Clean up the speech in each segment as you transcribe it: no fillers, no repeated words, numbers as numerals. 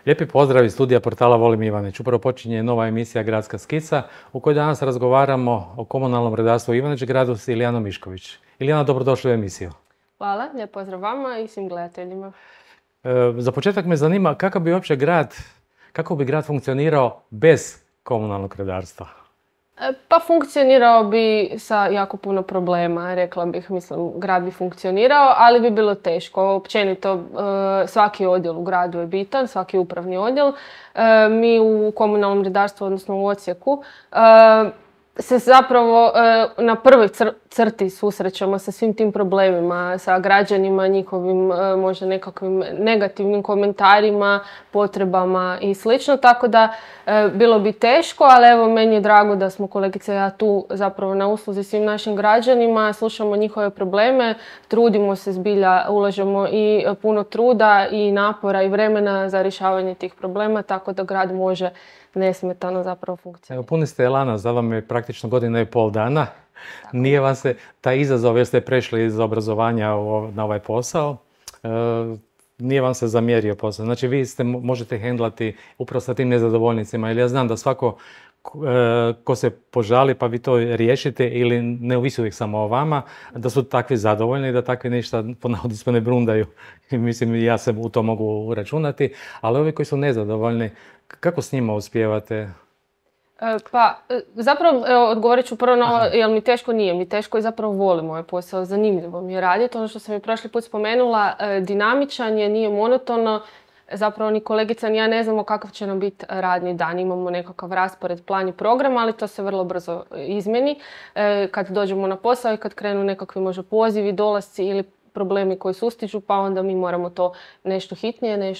Lijepi pozdrav iz studija portala Volim Ivanić. Upravo počinje nova emisija Gradska skica u kojoj danas razgovaramo o komunalnom redarstvu u Ivanić gradu s Ilijanom Mišković. Ilijana, dobrodošli u emisiju. Hvala, lijep pozdrav vama i svim gledateljima. Za početak me zanima kako bi grad funkcionirao bez komunalnog redarstva? Pa funkcionirao bi sa jako puno problema, rekla bih, grad bi funkcionirao, ali bi bilo teško. Općenito, svaki odjel u gradu je bitan, svaki upravni odjel. Mi u komunalnom redarstvu, odnosno u odsjeku, se zapravo na prvoj crti susrećemo sa svim tim problemima, sa građanima, njihovim možda nekakvim negativnim komentarima, potrebama i slično. Tako da bilo bi teško, ali evo meni je drago da smo kolegice i ja tu zapravo na usluzi svim našim građanima, slušamo njihove probleme, trudimo se zbilja, ulažemo i puno truda i napora i vremena za rješavanje tih problema, tako da grad može nesmetano zapravo funkcionira. Evo, puni ste elana, za vam je praktično 1,5 godina. Tako. Nije vam se taj izazov jer ste prešli iz obrazovanja na ovaj posao, nije vam se zamjerio posao. Znači vi možete hendlati upravo sa tim nezadovoljnicima, jer ja znam da svako ko se požali pa vi to riješite ili ne ovisi uvijek samo o vama, da su takvi zadovoljni i da takvi ništa po navodnicima ne brundaju. Mislim, ja se u to mogu uračunati, ali ovi koji su nezadovoljni, kako s njima uspijevate? Pa, zapravo, odgovorit ću prvo na ovo, jel mi teško nije. Mi teško i zapravo volim ovaj posao, zanimljivo mi je raditi. Ono što sam i prošli put spomenula, dinamičan je, nije monotono. Zapravo ni kolegica ni ja ne znamo kakav će nam biti radni dan. Imamo nekakav raspored, plan i program, ali to se vrlo brzo izmjeni. Kad dođemo na posao i kad krenu nekakvi možda pozivi, dolasci ili problemi koji sustižu, pa onda mi moramo to nešto hitnije,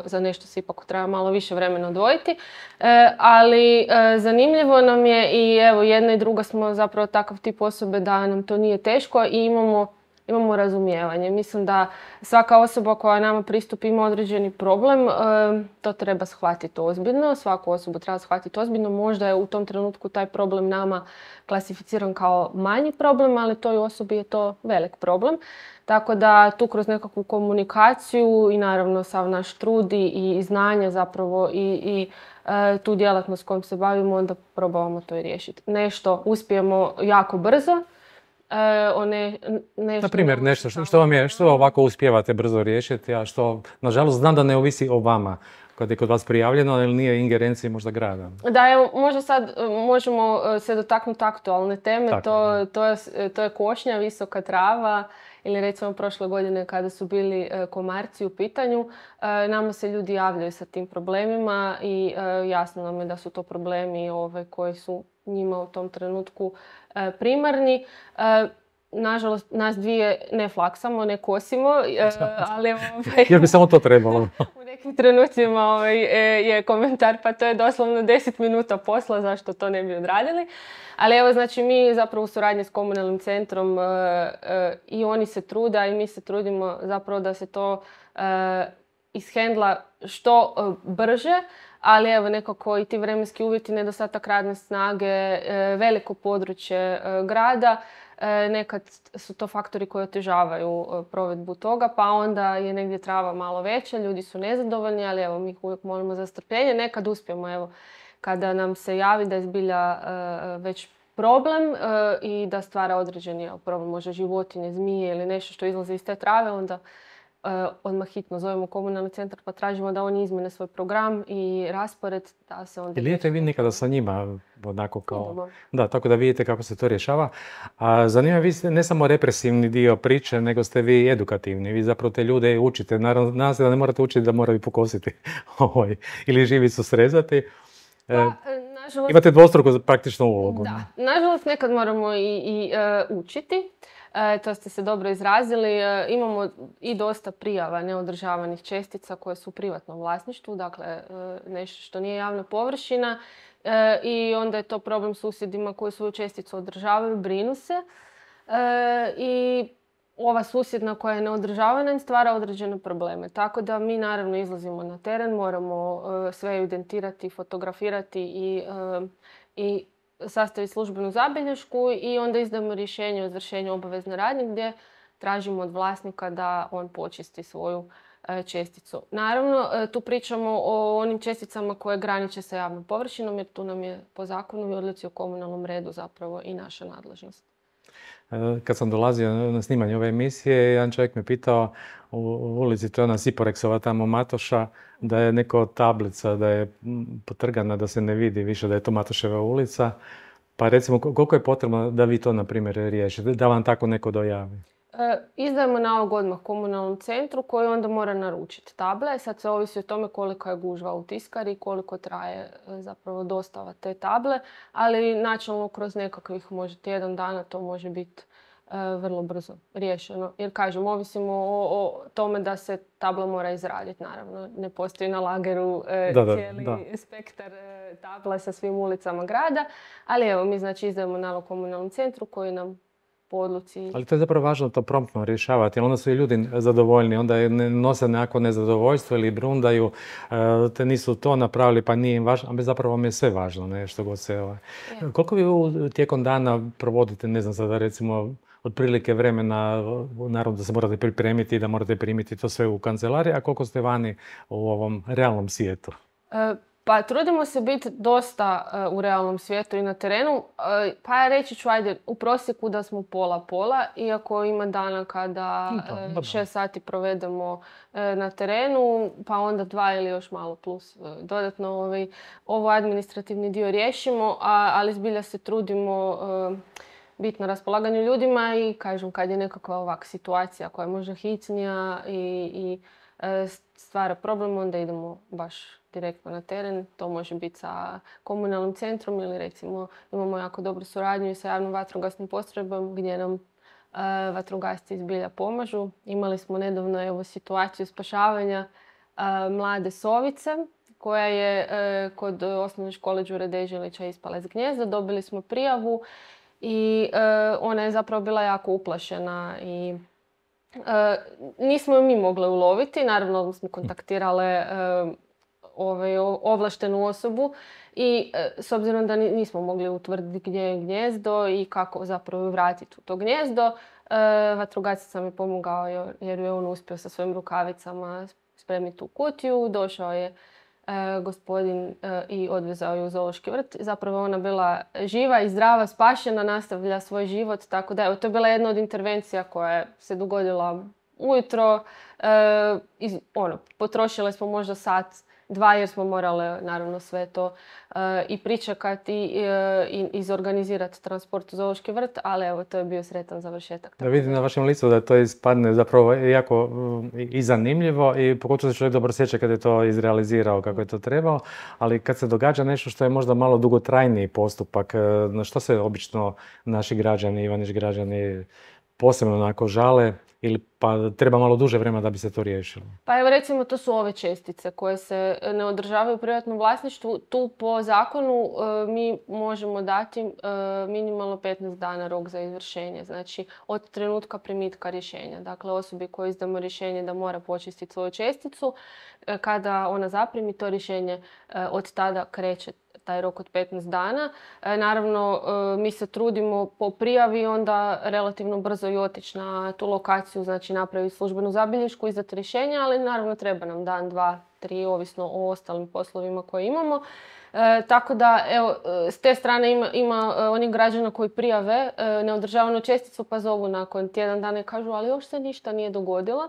za nešto se ipak treba malo više vremena odvojiti. Ali zanimljivo nam je i evo jedna i druga smo zapravo takav tip osobe da nam to nije teško i imamo razumijevanje. Mislim da svaka osoba koja nama pristupi ima određeni problem, to treba shvatiti ozbiljno, svaku osobu treba shvatiti ozbiljno. Možda je u tom trenutku taj problem nama klasificiran kao manji problem, ali toj osobi je to velik problem. Tako da tu kroz nekakvu komunikaciju i naravno sav naš trud i znanje zapravo i tu djelatnost kojom se bavimo, onda probavamo to i riješiti. Nešto uspijemo jako brzo, na primjer, nešto što ovako uspijevate brzo riješiti, a što, nažalost, znam da ne ovisi o vama kad je kod vas prijavljeno, ali nije ingerencije možda grada. Da, evo, možda sad možemo se dotaknuti aktualne teme, to je košnja, visoka trava, ili recimo prošle godine kada su bili komarci u pitanju, nama se ljudi javljaju sa tim problemima i jasno nam je da su to problemi koji su njima u tom trenutku primarni. Nažalost, nas dvije ne flaksamo, ne kosimo, ali jer bi samo to trebalo. U nekim trenucima je komentar, pa to je doslovno 10 minuta posla, zašto to ne bi odradili. Ali evo, znači mi zapravo u suradnji s komunalnim centrom i oni se trude, a i mi se trudimo zapravo da se to ishendla što brže. Ali evo nekako i ti vremenski uvjeti, nedostatak radne snage, veliko područje grada, nekad su to faktori koji otežavaju provedbu toga, pa onda je negdje trava malo veća, ljudi su nezadovoljni, ali evo mi ih uvijek molimo za strpljenje. Nekad uspijemo, evo, kada nam se javi da je zbilja već problem i da stvara određeni problem, možda životinje, zmije ili nešto što izlazi iz te trave, onda odmah hitno zovemo komunalni centar pa tražimo da oni izmene svoj program i raspored da se onda... Ili idete vi nikada sa njima onako kao... Da, tako da vidite kako se to rješava. A zanima, vi ste ne samo represivni dio priče, nego ste vi edukativni. Vi zapravo te ljude učite. Nadam se da ne morate učiti da moraju pokositi ili živicu srezati. Nažalost, imate dvostruku praktičnu ulogu. Da, nažalost nekad moramo i učiti. To ste se dobro izrazili. Imamo i dosta prijava neodržavanih čestica koje su u privatnom vlasništvu, dakle nešto što nije javna površina i onda je to problem susjedima koji svoju česticu održavaju, brinu se i ova susjedna koja je neodržavana stvara određene probleme. Tako da mi naravno izlazimo na teren, moramo sve evidentirati, fotografirati i sastaviti službenu zabilješku i onda izdamo rješenje o izvršenju obavezne radnje gdje tražimo od vlasnika da on počisti svoju česticu. Naravno, tu pričamo o onim česticama koje graniče sa javnom površinom jer tu nam je po zakonu i odluci o komunalnom redu zapravo i naša nadležnost. Kad sam dolazio na snimanje ove emisije, jedan čovjek me pitao u ulici, to je ona Siporeksova tamo Matoša, da je neko tablica, da je potrgana, da se ne vidi više da je to Matoševa ulica. Pa recimo, koliko je potrebno da vi to, na primjer, riješite, da vam tako neko dojavi? Izdajemo nalog odmah komunalnom centru koji onda mora naručiti table. Sad se ovisi o tome kolika je gužva u tiskari i koliko traje zapravo dostava te table, ali načelno kroz nekakvih možda tjedan dana to može biti vrlo brzo riješeno. Jer kažem, ovisimo o tome da se tabla mora izraditi, naravno. Ne postoji na lageru cijeli spektar tabla sa svim ulicama grada, ali evo mi znači izdajemo nalog komunalnom centru koji nam po odluci. Ali to je zapravo važno to promptno rješavati, jer onda su i ljudi zadovoljni, onda ne nose nekako nezadovoljstvo ili brundaju, te nisu to napravili pa nije im važno, a zapravo vam je sve važno, nešto god se... Koliko vi tijekom dana provodite, ne znam sada recimo, otprilike vremena, naravno da se morate pripremiti i da morate primiti to sve u kancelariji, a koliko ste vani u ovom realnom svijetu? Pa trudimo se biti dosta u realnom svijetu i na terenu. Pa ja reći ću, ajde, u prosjeku da smo pola-pola, iako ima dana kada 6 sati provedemo na terenu, pa onda 2 ili još malo plus dodatno ovo administrativni dio riješimo, ali zbilja se trudimo biti na raspolaganju ljudima i kažem kad je nekakva ovak situacija koja je možda hitnija i stvara problem, onda idemo baš direktno na teren. To može biti sa komunalnim centrom ili recimo imamo jako dobru suradnju i sa javnom vatrogasnim postrojbom gdje nam vatrogasci zbilja pomažu. Imali smo nedavno situaciju spašavanja mlade sovice koja je kod osnovne škole Đure Deželića ispala iz gnijezda. Dobili smo prijavu i ona je zapravo bila jako uplašena i nismo ju mi mogli uloviti. Naravno smo kontaktirale ovlaštenu osobu i s obzirom da nismo mogli utvrditi gdje je gnijezdo i kako zapravo vratiti u to gnijezdo, vatrogasac sam je pomogao jer je on uspio sa svojim rukavicama spremiti tu kutiju. Došao je gospodin i odvezao ju u zoološki vrt. Zapravo ona bila živa i zdrava, spašena, nastavlja svoj život. Tako da to je bila jedna od intervencija koja se dogodila ujutro. Potrošile smo možda sat, 2 jer smo morale naravno sve to i pričekati i izorganizirati transport u zoološki vrt, ali evo to je bio sretan završetak. Da vidim na vašem licu da to ispadne zapravo jako i zanimljivo i pogotovo se čovjek dobro sjeća kad je to izrealizirao kako je to trebao, ali kad se događa nešto što je možda malo dugotrajniji postupak, na što se obično naši građani, Ivanić građani posebno onako žale ili pa treba malo duže vremena da bi se to riješilo? Pa evo recimo to su ove čestice koje se ne održavaju u privatnom vlasništvu. Tu po zakonu mi možemo dati minimalno 15 dana rok za izvršenje. Znači od trenutka primitka rješenja. Dakle osobi koji izdamo rješenje da mora počistiti svoju česticu, kada ona zaprimi to rješenje od tada kreće taj rok od 15 dana. Naravno, mi se trudimo po prijavi onda relativno brzo i otići na tu lokaciju, znači napraviti službenu zabilješku, izdati rješenje, ali naravno treba nam dan, 2, 3, ovisno o ostalim poslovima koje imamo. Tako da, evo, s te strane ima onih građana koji prijave neodržavanu česticu pa zovu nakon tjedan dana i kažu ali još se ništa nije dogodilo.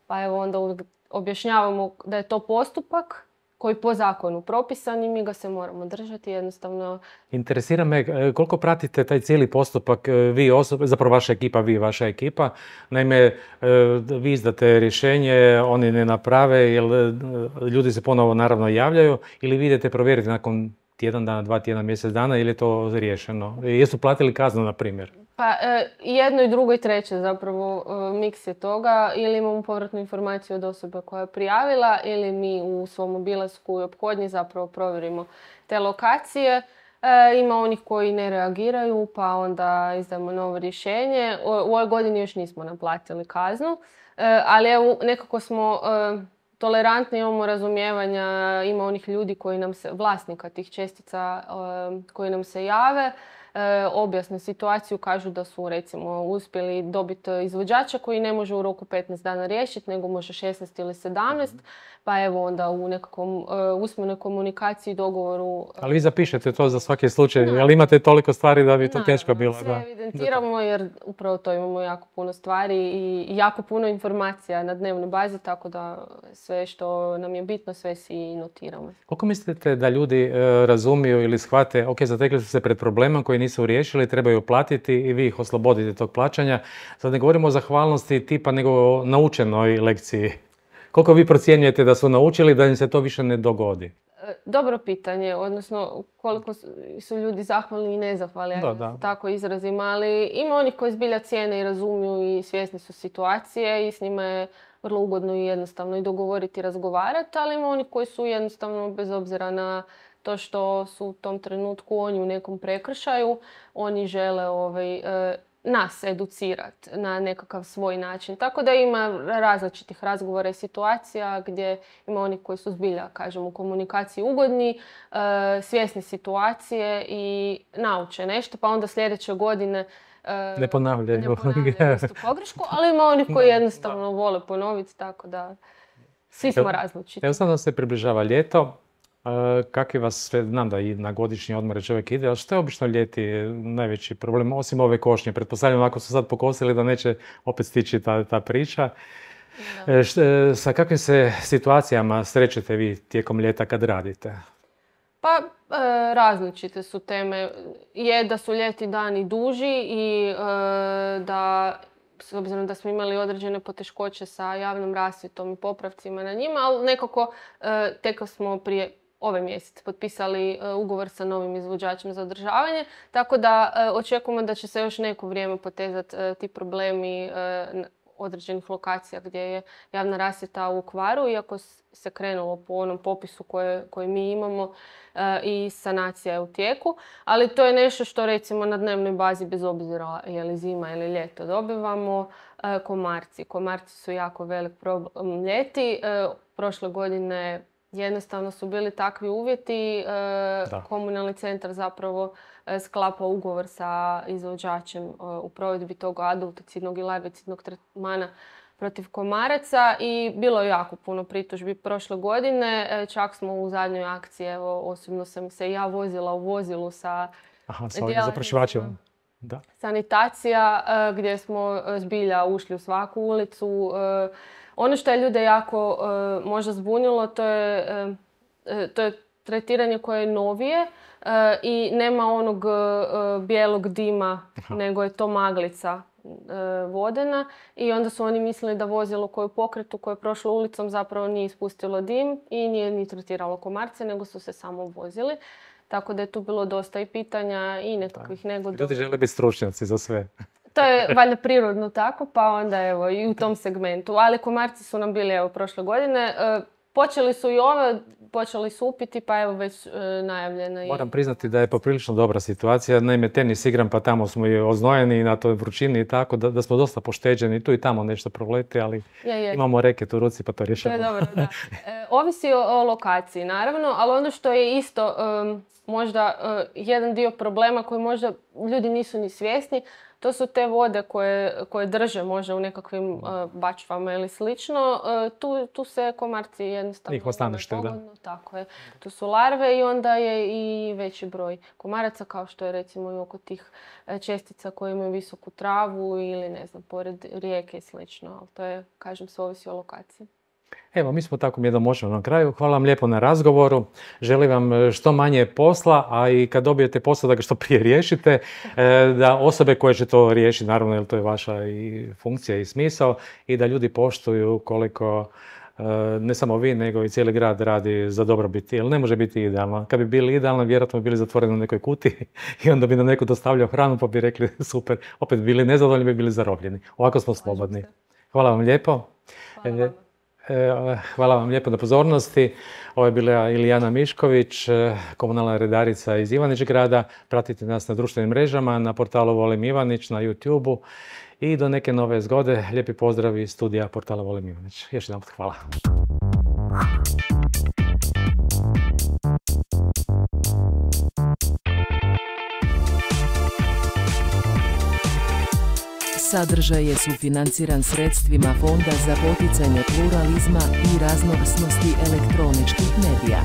Pa evo onda uvijek objašnjavamo da je to postupak koji po zakonu propisan i mi ga se moramo držati jednostavno. Interesira me koliko pratite taj cijeli postupak vi osobe, zapravo vaša ekipa, vi i vaša ekipa. Naime, vi izdate rješenje, oni ne naprave, jer ljudi se ponovo naravno javljaju ili vi idete provjeriti nakon tjedan dana, 2 tjedna, mjesec dana ili je to riješeno? Jesu platili kaznu, na primjer? Pa jedno i drugo i treće zapravo miks je toga. Ili imamo povratnu informaciju od osobe koja je prijavila ili mi u svom obilasku i ophodnji zapravo provjerimo te lokacije. Ima onih koji ne reagiraju pa onda izdamo novo rješenje. U ovoj godini još nismo naplatili kaznu, ali evo nekako smo tolerantni, imamo razumijevanja, ima onih ljudi koji nam se, vlasnika tih čestica koji nam se jave, objasne situaciju, kažu da su recimo uspjeli dobiti izvođača koji ne može u roku 15 dana riješiti, nego može 16 ili 17, pa evo onda u nekakvom usmenoj komunikaciji i dogovoru. Ali vi zapišete to za svaki slučaj, ali imate toliko stvari da bi to teško bilo. Sve evidentiramo jer upravo to imamo jako puno stvari i jako puno informacija na dnevnoj bazi, tako da sve što nam je bitno, sve si notiramo. Koliko mislite da ljudi razumiju ili shvate, ok, zatekli su se pred problemom koji nisu riješili, trebaju platiti i vi ih oslobodite tog plaćanja? Sad ne govorimo o zahvalnosti tipa, nego o naučenoj lekciji. Koliko vi procjenjujete da su naučili da im se to više ne dogodi? Dobro pitanje, odnosno koliko su ljudi zahvalni i nezahvalni, tako izrazim, ali ima onih koji zbilja cijene i razumiju i svjesni su situacije i s njima je vrlo ugodno i jednostavno i dogovoriti i razgovarati, ali ima onih koji su jednostavno, bez obzira na to što su u tom trenutku oni u nekom prekršaju, oni žele nas educirati na nekakav svoj način. Tako da ima različitih razgovora i situacija gdje ima oni koji su zbilja, kažem, u komunikaciji ugodni, svjesni situacije i nauče nešto, pa onda sljedeće godine ne ponavljaju istu pogrešku, ali ima onih koji jednostavno vole ponoviti, tako da svi smo različiti. Evo sad nam se približava ljeto. Kakvi vas sve, znam da i na godišnji odmore čovjek ide, ali što je obično ljeti najveći problem, osim ove košnje? Pretpostavljam ako su sad pokosili da neće opet stići ta priča. Sa kakvim se situacijama srećete vi tijekom ljeta kad radite? Pa različite su teme. Je da su ljeti dani duži i da, s obzirom da smo imali određene poteškoće sa javnom rasvjetom i popravcima na njima, ali nekako tek smo prije ovaj mjesec potpisali ugovor sa novim izvođačem za održavanje, tako da očekujemo da će se još neko vrijeme potezati ti problemi određenih lokacija gdje je javna rasvjeta u kvaru, iako se krenulo po onom popisu koji mi imamo i sanacija je u tijeku. Ali to je nešto što recimo na dnevnoj bazi, bez obzira je li zima ili ljeto, dobivamo. Komarci. Komarci su jako velik problem ljeti. Prošle godine jednostavno su bili takvi uvjeti. Komunalni centar zapravo sklapa ugovor sa izvođačem u provedbi tog adulticidnog i larvicidnog tretmana protiv komaraca i bilo je jako puno pritužbi prošle godine. Čak smo u zadnjoj akciji, evo, osobno sam se ja vozila u vozilu sa zaprašivačima. Sanitacija, gdje smo zbilja ušli u svaku ulicu. Ono što je ljude jako možda zbunilo, to je tretiranje koje je novije i nema onog bijelog dima, nego je to maglica vodena i onda su oni mislili da vozilo koje je u pokretu, koje je prošlo ulicom, zapravo nije ispustilo dim i nije ni tretiralo komarce, nego su se samo vozili. Tako da je tu bilo dosta i pitanja i nekakvih negodova. Ljudi žele biti stručnjaci za sve. To je valjda prirodno tako, pa onda evo i u tom segmentu. Ali komarci su nam bili evo prošle godine. Počeli su i počeli su upiti, pa evo već najavljena. Moram priznati da je poprilično dobra situacija. Naime, tenis igram, pa tamo smo i oznojeni na toj vrućini i tako, da smo dosta pošteđeni. Tu i tamo nešto proleti, ali imamo reket u ruci, pa to rješavamo. To je dobro, da. Ovisi o lokaciji, naravno, ali ono što je isto možda jedan dio problema koji možda ljudi nisu ni svjesni, to su te vode koje drže možda u nekakvim bačvama ili slično. Tu se komarci jednostavno... Njih ostanište, da. Tako je. Tu su larve i onda je i veći broj komaraca, kao što je recimo i oko tih čestica koje imaju visoku travu ili ne znam, pored rijeke i slično. Ali to je, kažem, sve ovisi o lokaciji. Evo, mi smo tako jednom moćno na kraju. Hvala vam lijepo na razgovoru. Želim vam što manje posla, a i kad dobijete posao da ga što prije riješite, da osobe koje će to riješiti, naravno jer to je vaša i funkcija i smisao, i da ljudi poštuju koliko ne samo vi, nego i cijeli grad radi za dobrobit. Jer ne može biti idealno. Kad bi bili idealno, vjerojatno bi bili zatvoreni u nekoj kutiji i onda bi nam neko dostavljao hranu pa bi rekli super, opet bili nezadovoljni, bi bili zarobljeni. Ovako smo slobodni. Hvala vam lijepo. Hvala vam lijepo na pozornosti. Ovo je bila Ilijana Mišković, komunalna redarica iz Ivanić-Grada. Pratite nas na društvenim mrežama, na portalu Volim Ivanić, na YouTube-u. I do neke nove zgode, lijepi pozdrav iz studija portala Volim Ivanić. Još jedan put hvala. Sadržaj je sufinanciran sredstvima Fonda za poticanje pluralizma i raznovrsnosti elektroničkih medija.